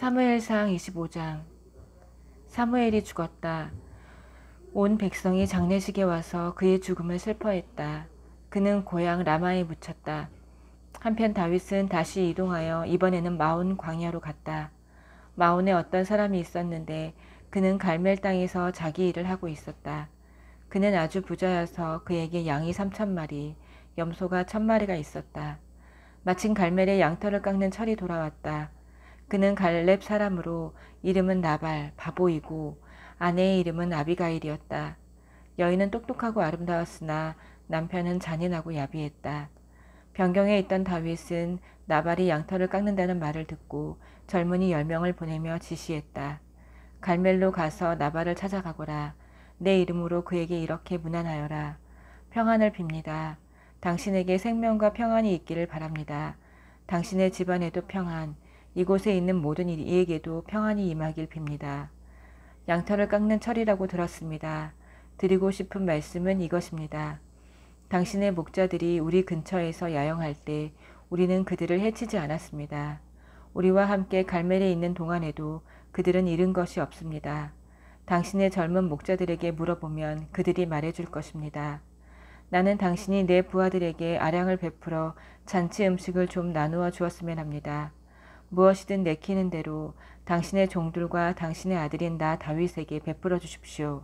사무엘상 25장. 사무엘이 죽었다. 온 백성이 장례식에 와서 그의 죽음을 슬퍼했다. 그는 고향 라마에 묻혔다. 한편 다윗은 다시 이동하여 이번에는 마온 광야로 갔다. 마온에 어떤 사람이 있었는데 그는 갈멜 땅에서 자기 일을 하고 있었다. 그는 아주 부자여서 그에게 양이 3,000마리, 염소가 1,000마리가 있었다. 마침 갈멜의 양털을 깎는 철이 돌아왔다. 그는 갈렙 사람으로 이름은 나발, 바보이고 아내의 이름은 아비가일이었다. 여인은 똑똑하고 아름다웠으나 남편은 잔인하고 야비했다. 변경에 있던 다윗은 나발이 양털을 깎는다는 말을 듣고 젊은이 10명을 보내며 지시했다. 갈멜로 가서 나발을 찾아가거라. 내 이름으로 그에게 이렇게 문안하여라. 평안을 빕니다. 당신에게 생명과 평안이 있기를 바랍니다. 당신의 집안에도 평안, 이곳에 있는 모든 이에게도 평안이 임하길 빕니다. 양털을 깎는 철이라고 들었습니다. 드리고 싶은 말씀은 이것입니다. 당신의 목자들이 우리 근처에서 야영할 때 우리는 그들을 해치지 않았습니다. 우리와 함께 갈멜에 있는 동안에도 그들은 잃은 것이 없습니다. 당신의 젊은 목자들에게 물어보면 그들이 말해줄 것입니다. 나는 당신이 내 부하들에게 아량을 베풀어 잔치 음식을 좀 나누어 주었으면 합니다. 무엇이든 내키는 대로 당신의 종들과 당신의 아들인 나 다윗에게 베풀어 주십시오.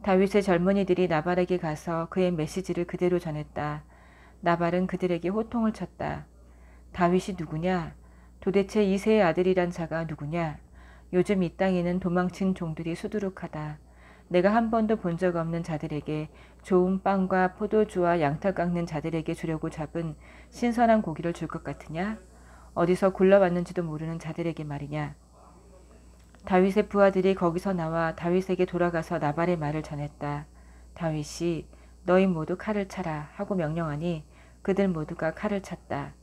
다윗의 젊은이들이 나발에게 가서 그의 메시지를 그대로 전했다. 나발은 그들에게 호통을 쳤다. 다윗이 누구냐? 도대체 이새의 아들이란 자가 누구냐? 요즘 이 땅에는 도망친 종들이 수두룩하다. 내가 한 번도 본 적 없는 자들에게 좋은 빵과 포도주와 양털 깎는 자들에게 주려고 잡은 신선한 고기를 줄 것 같으냐? 어디서 굴러왔는지도 모르는 자들에게 말이냐. 다윗의 부하들이 거기서 나와 다윗에게 돌아가서 나발의 말을 전했다. 다윗이 너희 모두 칼을 차라 하고 명령하니 그들 모두가 칼을 찼다.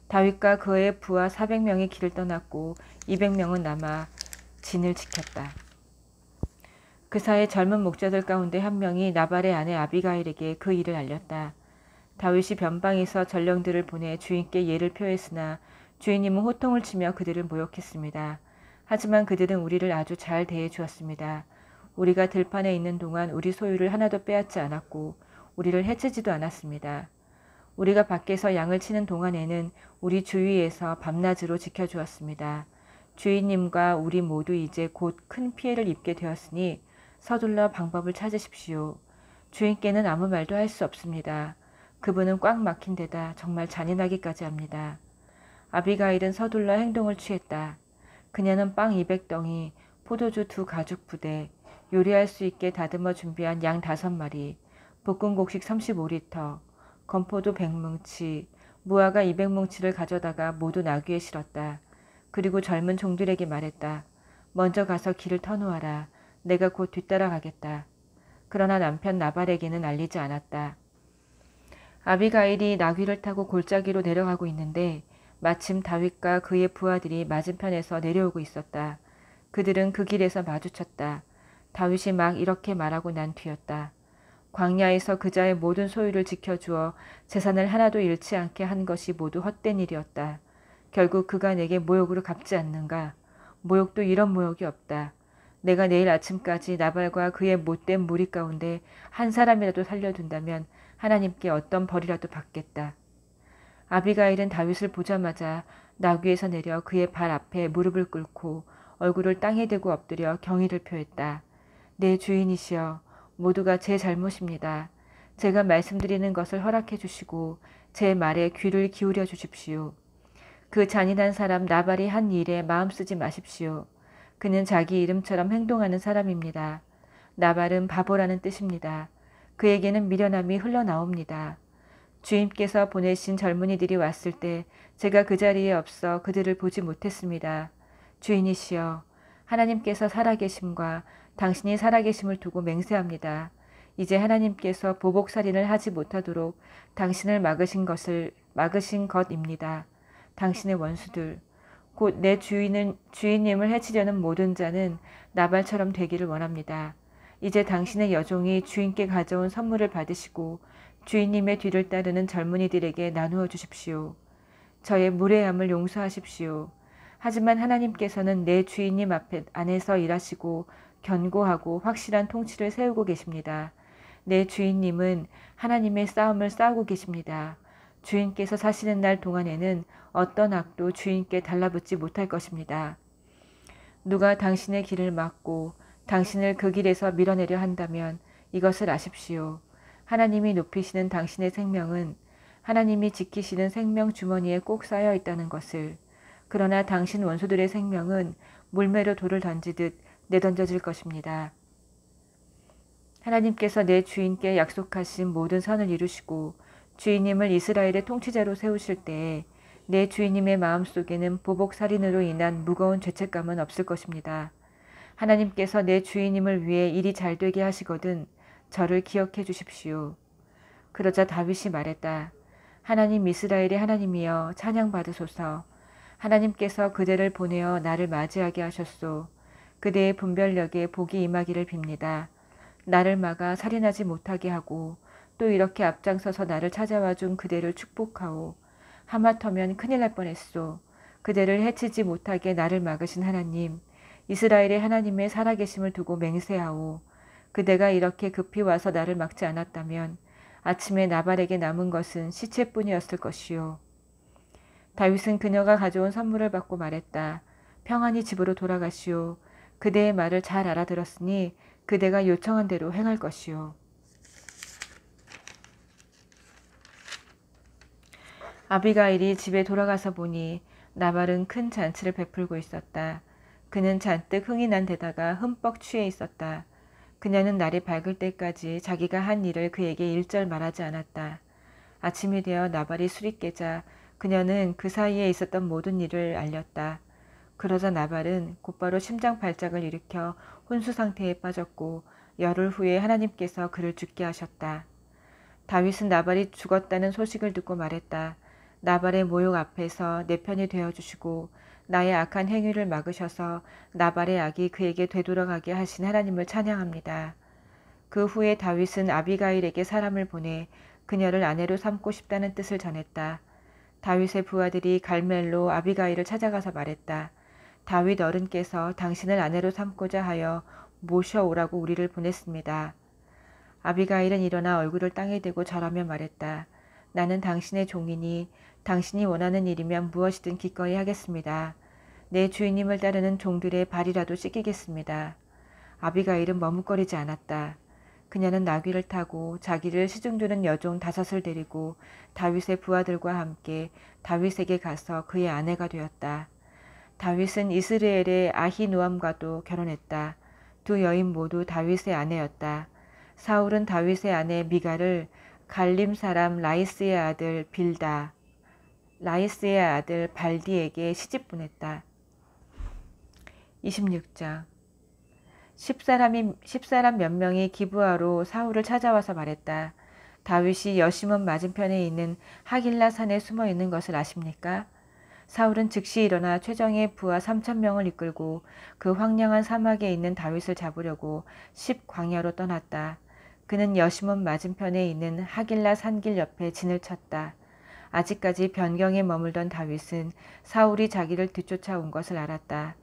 다윗과 그의 부하 400명이 길을 떠났고 200명은 남아 진을 지켰다. 그 사이 젊은 목자들 가운데 한 명이 나발의 아내 아비가일에게 그 일을 알렸다. 다윗이 변방에서 전령들을 보내 주인께 예를 표했으나 주인님은 호통을 치며 그들을 모욕했습니다. 하지만 그들은 우리를 아주 잘 대해 주었습니다. 우리가 들판에 있는 동안 우리 소유를 하나도 빼앗지 않았고 우리를 해치지도 않았습니다. 우리가 밖에서 양을 치는 동안에는 우리 주위에서 밤낮으로 지켜주었습니다. 주인님과 우리 모두 이제 곧 큰 피해를 입게 되었으니 서둘러 방법을 찾으십시오. 주인께는 아무 말도 할 수 없습니다. 그분은 꽉 막힌 데다 정말 잔인하기까지 합니다. 아비가일은 서둘러 행동을 취했다. 그녀는 빵 200덩이, 포도주 2가죽 부대, 요리할 수 있게 다듬어 준비한 양 5마리, 볶은 곡식 35리터, 건포도 100뭉치, 무화과 200뭉치를 가져다가 모두 나귀에 실었다. 그리고 젊은 종들에게 말했다. 먼저 가서 길을 터놓아라. 내가 곧 뒤따라가겠다. 그러나 남편 나발에게는 알리지 않았다. 아비가일이 나귀를 타고 골짜기로 내려가고 있는데 마침 다윗과 그의 부하들이 맞은편에서 내려오고 있었다. 그들은 그 길에서 마주쳤다. 다윗이 막 이렇게 말하고 난 뒤였다. 광야에서 그자의 모든 소유를 지켜주어 재산을 하나도 잃지 않게 한 것이 모두 헛된 일이었다. 결국 그가 내게 모욕으로 갚지 않는가? 모욕도 이런 모욕이 없다. 내가 내일 아침까지 나발과 그의 못된 무리 가운데 한 사람이라도 살려둔다면 하나님께 어떤 벌이라도 받겠다. 아비가일은 다윗을 보자마자 나귀에서 내려 그의 발 앞에 무릎을 꿇고 얼굴을 땅에 대고 엎드려 경의를 표했다. 내 주인이시여, 모두가 제 잘못입니다. 제가 말씀드리는 것을 허락해 주시고 제 말에 귀를 기울여 주십시오. 그 잔인한 사람 나발이 한 일에 마음 쓰지 마십시오. 그는 자기 이름처럼 행동하는 사람입니다. 나발은 바보라는 뜻입니다. 그에게는 미련함이 흘러나옵니다. 주인께서 보내신 젊은이들이 왔을 때 제가 그 자리에 없어 그들을 보지 못했습니다. 주인이시여, 하나님께서 살아계심과 당신이 살아계심을 두고 맹세합니다. 이제 하나님께서 보복살인을 하지 못하도록 당신을 막으신 것입니다. 당신의 원수들, 곧 내 주인님을 해치려는 모든 자는 나발처럼 되기를 원합니다. 이제 당신의 여종이 주인께 가져온 선물을 받으시고 주인님의 뒤를 따르는 젊은이들에게 나누어 주십시오. 저의 무례함을 용서하십시오. 하지만 하나님께서는 내 주인님 안에서 일하시고 견고하고 확실한 통치를 세우고 계십니다. 내 주인님은 하나님의 싸움을 싸우고 계십니다. 주인께서 사시는 날 동안에는 어떤 악도 주인께 달라붙지 못할 것입니다. 누가 당신의 길을 막고 당신을 그 길에서 밀어내려 한다면 이것을 아십시오. 하나님이 높이시는 당신의 생명은 하나님이 지키시는 생명 주머니에 꼭 쌓여 있다는 것을. 그러나 당신 원수들의 생명은 물매로 돌을 던지듯 내던져질 것입니다. 하나님께서 내 주인께 약속하신 모든 선을 이루시고 주인님을 이스라엘의 통치자로 세우실 때에 내 주인님의 마음속에는 보복살인으로 인한 무거운 죄책감은 없을 것입니다. 하나님께서 내 주인님을 위해 일이 잘되게 하시거든 저를 기억해 주십시오. 그러자 다윗이 말했다. 하나님 이스라엘의 하나님이여 찬양받으소서. 하나님께서 그대를 보내어 나를 맞이하게 하셨소. 그대의 분별력에 복이 임하기를 빕니다. 나를 막아 살인하지 못하게 하고 또 이렇게 앞장서서 나를 찾아와 준 그대를 축복하오. 하마터면 큰일 날 뻔했소. 그대를 해치지 못하게 나를 막으신 하나님, 이스라엘의 하나님의 살아계심을 두고 맹세하오. 그대가 이렇게 급히 와서 나를 막지 않았다면 아침에 나발에게 남은 것은 시체뿐이었을 것이오. 다윗은 그녀가 가져온 선물을 받고 말했다. 평안히 집으로 돌아가시오. 그대의 말을 잘 알아들었으니 그대가 요청한 대로 행할 것이오. 아비가일이 집에 돌아가서 보니 나발은 큰 잔치를 베풀고 있었다. 그는 잔뜩 흥이 난 데다가 흠뻑 취해 있었다. 그녀는 날이 밝을 때까지 자기가 한 일을 그에게 일절 말하지 않았다. 아침이 되어 나발이 술이 깨자 그녀는 그 사이에 있었던 모든 일을 알렸다. 그러자 나발은 곧바로 심장 발작을 일으켜 혼수 상태에 빠졌고 열흘 후에 하나님께서 그를 죽게 하셨다. 다윗은 나발이 죽었다는 소식을 듣고 말했다. 나발의 모욕 앞에서 내 편이 되어주시고 나의 악한 행위를 막으셔서 나발의 악이 그에게 되돌아가게 하신 하나님을 찬양합니다. 그 후에 다윗은 아비가일에게 사람을 보내 그녀를 아내로 삼고 싶다는 뜻을 전했다. 다윗의 부하들이 갈멜로 아비가일을 찾아가서 말했다. 다윗 어른께서 당신을 아내로 삼고자 하여 모셔오라고 우리를 보냈습니다. 아비가일은 일어나 얼굴을 땅에 대고 절하며 말했다. 나는 당신의 종이니 당신이 원하는 일이면 무엇이든 기꺼이 하겠습니다. 내 주인님을 따르는 종들의 발이라도 씻기겠습니다. 아비가일은 머뭇거리지 않았다. 그녀는 나귀를 타고 자기를 시중두는 여종 5을 데리고 다윗의 부하들과 함께 다윗에게 가서 그의 아내가 되었다. 다윗은 이스라엘의 아히노암과도 결혼했다. 두 여인 모두 다윗의 아내였다. 사울은 다윗의 아내 미갈을 갈림 사람 라이스의 아들 발디에게 시집 보냈다. 26장 10사람 몇 명이 기브아로 사울을 찾아와서 말했다. 다윗이 여시몬 맞은편에 있는 하길라 산에 숨어 있는 것을 아십니까? 사울은 즉시 일어나 최정예 부하 3,000명을 이끌고 그 황량한 사막에 있는 다윗을 잡으려고 10광야로 떠났다. 그는 여시몬 맞은편에 있는 하길라 산길 옆에 진을 쳤다. 아직까지 변경에 머물던 다윗은 사울이 자기를 뒤쫓아온 것을 알았다.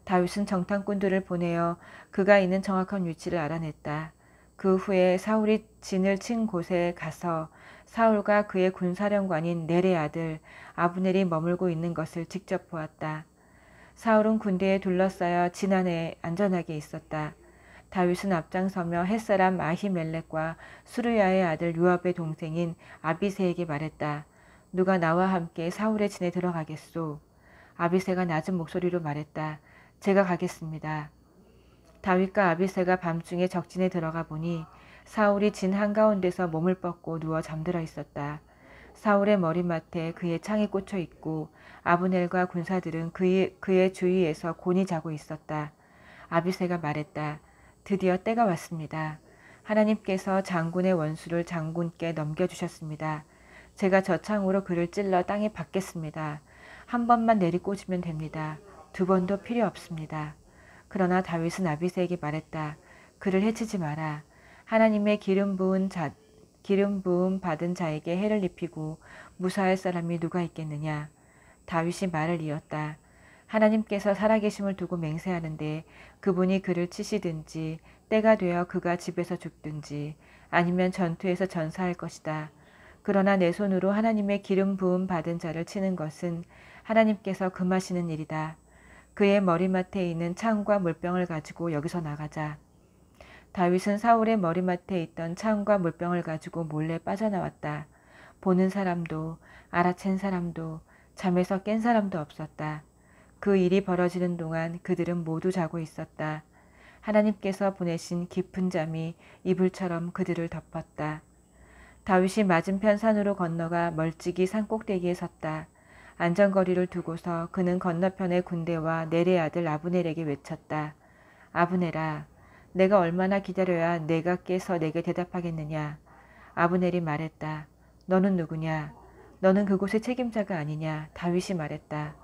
다윗은 정탐꾼들을 보내어 그가 있는 정확한 위치를 알아냈다. 그 후에 사울이 진을 친 곳에 가서 사울과 그의 군사령관인 넬의 아들 아브넬이 머물고 있는 것을 직접 보았다. 사울은 군대에 둘러싸여 진 안에 안전하게 있었다. 다윗은 앞장서며 햇사람 아히멜렉과 수르야의 아들 요압의 동생인 아비새에게 말했다. 누가 나와 함께 사울의 진에 들어가겠소? 아비새가 낮은 목소리로 말했다. 제가 가겠습니다. 다윗과 아비새가 밤중에 적진에 들어가 보니 사울이 진 한가운데서 몸을 뻗고 누워 잠들어 있었다. 사울의 머리맡에 그의 창이 꽂혀 있고 아브넬과 군사들은 그의 주위에서 곤히 자고 있었다. 아비새가 말했다. 드디어 때가 왔습니다. 하나님께서 장군의 원수를 장군께 넘겨주셨습니다. 제가 저창으로 그를 찔러 땅에 박겠습니다. 한 번만 내리꽂으면 됩니다. 2번도 필요 없습니다. 그러나 다윗은 아비새에게 말했다. 그를 해치지 마라. 하나님의 기름 부음 받은 자에게 해를 입히고 무사할 사람이 누가 있겠느냐. 다윗이 말을 이었다. 하나님께서 살아계심을 두고 맹세하는데 그분이 그를 치시든지 때가 되어 그가 집에서 죽든지 아니면 전투에서 전사할 것이다. 그러나 내 손으로 하나님의 기름 부음 받은 자를 치는 것은 하나님께서 금하시는 일이다. 그의 머리맡에 있는 창과 물병을 가지고 여기서 나가자. 다윗은 사울의 머리맡에 있던 창과 물병을 가지고 몰래 빠져나왔다. 보는 사람도 알아챈 사람도 잠에서 깬 사람도 없었다. 그 일이 벌어지는 동안 그들은 모두 자고 있었다. 하나님께서 보내신 깊은 잠이 이불처럼 그들을 덮었다. 다윗이 맞은편 산으로 건너가 멀찍이 산꼭대기에 섰다. 안전거리를 두고서 그는 건너편의 군대와 넬의 아들 아브넬에게 외쳤다. 아브넬아, 내가 얼마나 기다려야 내가 깨서 내게 대답하겠느냐. 아브넬이 말했다. 너는 누구냐? 너는 그곳의 책임자가 아니냐. 다윗이 말했다.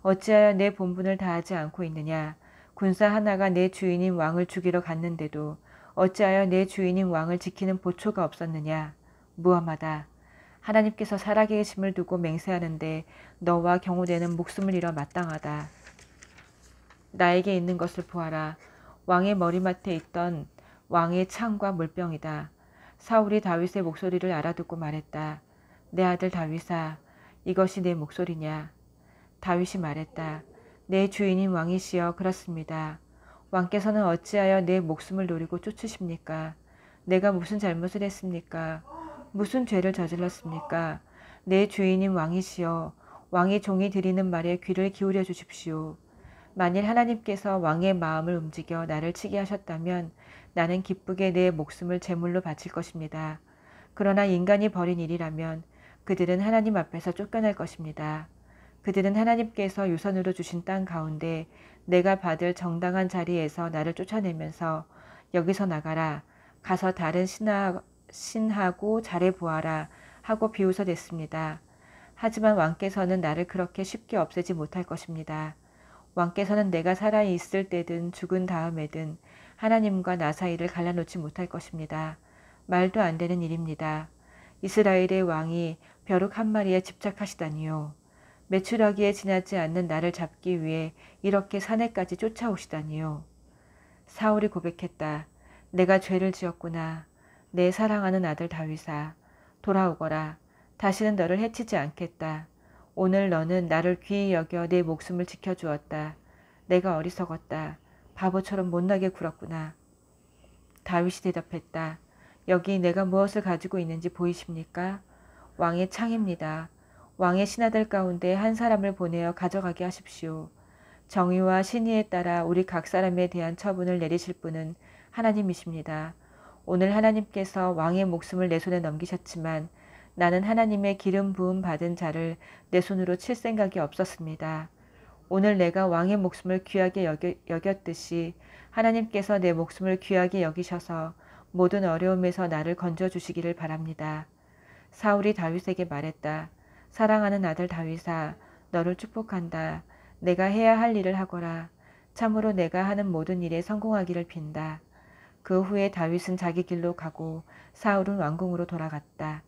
어찌하여 내 본분을 다하지 않고 있느냐. 군사 하나가 내 주인인 왕을 죽이러 갔는데도 어찌하여 내 주인인 왕을 지키는 보초가 없었느냐. 무엄하다. 하나님께서 살아계심을 두고 맹세하는데 너와 경호되는 목숨을 잃어 마땅하다. 나에게 있는 것을 보아라. 왕의 머리맡에 있던 왕의 창과 물병이다. 사울이 다윗의 목소리를 알아듣고 말했다. 내 아들 다윗아, 이것이 내 목소리냐. 다윗이 말했다. 내 주인인 왕이시여 그렇습니다. 왕께서는 어찌하여 내 목숨을 노리고 쫓으십니까? 내가 무슨 잘못을 했습니까? 무슨 죄를 저질렀습니까? 내 주인인 왕이시여 왕의 종이 드리는 말에 귀를 기울여 주십시오. 만일 하나님께서 왕의 마음을 움직여 나를 치게 하셨다면 나는 기쁘게 내 목숨을 제물로 바칠 것입니다. 그러나 인간이 벌인 일이라면 그들은 하나님 앞에서 쫓겨날 것입니다. 그들은 하나님께서 유선으로 주신 땅 가운데 내가 받을 정당한 자리에서 나를 쫓아내면서 여기서 나가라, 가서 다른 신하고 잘해보아라 하고 비웃어댔습니다. 하지만 왕께서는 나를 그렇게 쉽게 없애지 못할 것입니다. 왕께서는 내가 살아있을 때든 죽은 다음에든 하나님과 나 사이를 갈라놓지 못할 것입니다. 말도 안 되는 일입니다. 이스라엘의 왕이 벼룩 한 마리에 집착하시다니요. 메추라기에 지나지 않는 나를 잡기 위해 이렇게 산에까지 쫓아오시다니요. 사울이 고백했다. 내가 죄를 지었구나. 내 사랑하는 아들 다윗아, 돌아오거라. 다시는 너를 해치지 않겠다. 오늘 너는 나를 귀히 여겨 내 목숨을 지켜주었다. 내가 어리석었다. 바보처럼 못나게 굴었구나. 다윗이 대답했다. 여기 내가 무엇을 가지고 있는지 보이십니까? 왕의 창입니다. 왕의 신하들 가운데 한 사람을 보내어 가져가게 하십시오. 정의와 신의에 따라 우리 각 사람에 대한 처분을 내리실 분은 하나님이십니다. 오늘 하나님께서 왕의 목숨을 내 손에 넘기셨지만 나는 하나님의 기름 부음 받은 자를 내 손으로 칠 생각이 없었습니다. 오늘 내가 왕의 목숨을 귀하게 여겼듯이 하나님께서 내 목숨을 귀하게 여기셔서 모든 어려움에서 나를 건져주시기를 바랍니다. 사울이 다윗에게 말했다. 사랑하는 아들 다윗아, 너를 축복한다. 내가 해야 할 일을 하거라. 참으로 내가 하는 모든 일에 성공하기를 빈다. 그 후에 다윗은 자기 길로 가고 사울은 왕궁으로 돌아갔다.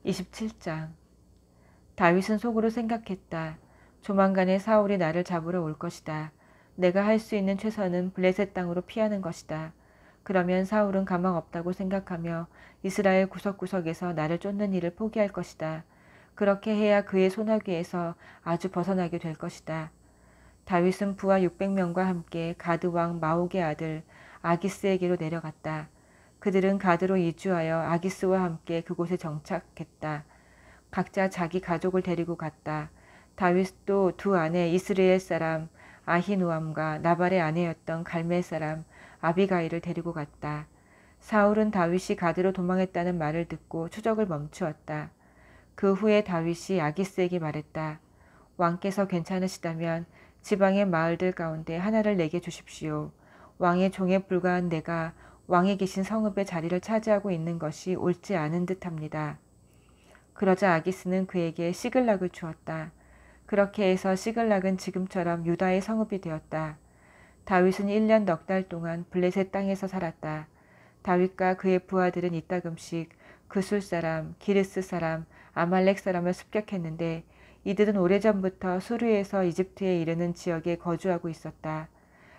27장. 다윗은 속으로 생각했다. 조만간에 사울이 나를 잡으러 올 것이다. 내가 할 수 있는 최선은 블레셋 땅으로 피하는 것이다. 그러면 사울은 가망 없다고 생각하며 이스라엘 구석구석에서 나를 쫓는 일을 포기할 것이다. 그렇게 해야 그의 소나기에서 아주 벗어나게 될 것이다. 다윗은 부하 600명과 함께 가드 왕 마옥의 아들 아기스에게로 내려갔다. 그들은 가드로 이주하여 아기스와 함께 그곳에 정착했다. 각자 자기 가족을 데리고 갔다. 다윗도 두 아내 이스라엘 사람 아히누암과 나발의 아내였던 갈멜 사람 아비가일을 데리고 갔다. 사울은 다윗이 가드로 도망했다는 말을 듣고 추적을 멈추었다. 그 후에 다윗이 아기스에게 말했다. 왕께서 괜찮으시다면 지방의 마을들 가운데 하나를 내게 주십시오. 왕의 종에 불과한 내가 왕이 계신 성읍의 자리를 차지하고 있는 것이 옳지 않은 듯합니다. 그러자 아기스는 그에게 시글락을 주었다. 그렇게 해서 시글락은 지금처럼 유다의 성읍이 되었다. 다윗은 1년 넉 달 동안 블레셋 땅에서 살았다. 다윗과 그의 부하들은 이따금씩 그술 사람, 기르스 사람, 아말렉 사람을 습격했는데 이들은 오래전부터 수르에서 이집트에 이르는 지역에 거주하고 있었다.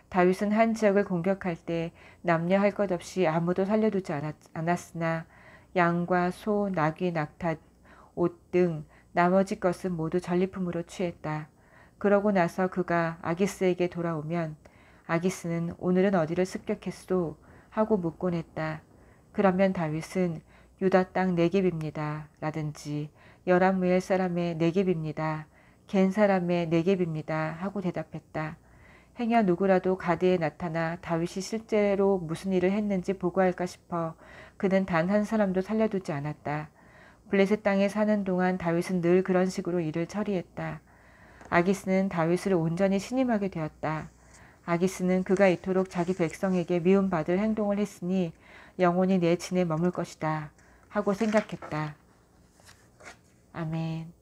다윗은 한 지역을 공격할 때 남녀 할 것 없이 아무도 살려두지 않았으나 양과 소, 나귀, 낙타, 옷 등 나머지 것은 모두 전리품으로 취했다. 그러고 나서 그가 아기스에게 돌아오면 아기스는 오늘은 어디를 습격했소? 하고 묻곤 했다. 그러면 다윗은 유다 땅 네겝입니다. 라든지 여라무엘 사람의 네겝입니다. 겐 사람의 네겝입니다. 하고 대답했다. 행여 누구라도 가드에 나타나 다윗이 실제로 무슨 일을 했는지 보고할까 싶어 그는 단 한 사람도 살려두지 않았다. 블레셋 땅에 사는 동안 다윗은 늘 그런 식으로 일을 처리했다. 아기스는 다윗을 온전히 신임하게 되었다. 아기스는 그가 이토록 자기 백성에게 미움받을 행동을 했으니 영원히 내 진에 머물 것이다 하고 생각했다. 아멘.